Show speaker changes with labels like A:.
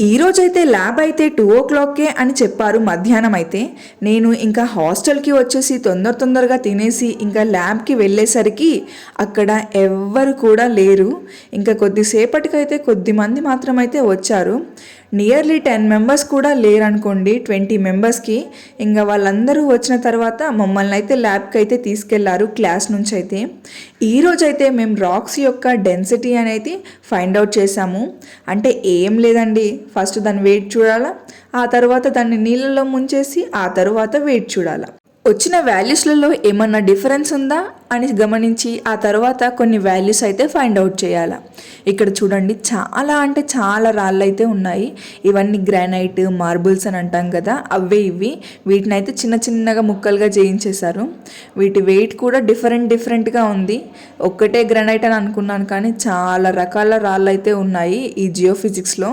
A: ఈరోజైతే ల్యాబ్ అయితే 2 o'clockకే అని చెప్పారు మధ్యాహ్నం అయితే. నేను ఇంకా హాస్టల్కి వచ్చేసి తొందరగా తినేసి ఇంకా ల్యాబ్కి వెళ్ళేసరికి అక్కడ ఎవ్వరు కూడా లేరు. ఇంకా కొద్దిసేపటికైతే కొద్దిమంది మాత్రమైతే వచ్చారు. నియర్లీ 10 మెంబర్స్ కూడా లేరనుకోండి, 20 మెంబర్స్కి. ఇంకా వాళ్ళందరూ వచ్చిన తర్వాత మమ్మల్ని అయితే ల్యాబ్కి అయితే తీసుకెళ్లారు క్లాస్ నుంచి అయితే. ఈరోజైతే మేము రాక్స్ యొక్క డెన్సిటీ అనేది ఫైండ్ అవుట్ చేసాము. అంటే ఏం లేదండి, ఫస్ట్ దాని వెయిట్ చూడాలా, ఆ తర్వాత దాన్ని నీళ్ళలో ముంచేసి ఆ తర్వాత వెయిట్ చూడాలా. వచ్చిన వాల్యూస్లలో ఏమన్నా డిఫరెన్స్ ఉందా అని గమనించి ఆ తర్వాత కొన్ని వాల్యూస్ అయితే ఫైండ్ అవుట్ చేయాలి. ఇక్కడ చూడండి, చాలా అంటే చాలా రాళ్ళు అయితే ఉన్నాయి. ఇవన్నీ గ్రానైట్, మార్బుల్స్ అని అంటాం కదా, అవే ఇవి. వీటిని అయితే చిన్న చిన్నగా ముక్కలుగా చేయించేశారు. వీటి వెయిట్ కూడా డిఫరెంట్గా ఉంది. ఒక్కటే గ్రానైట్ అని అనుకున్నాను, కానీ చాలా రకాల రాళ్ళు అయితే ఉన్నాయి ఈ జియోఫిజిక్స్లో.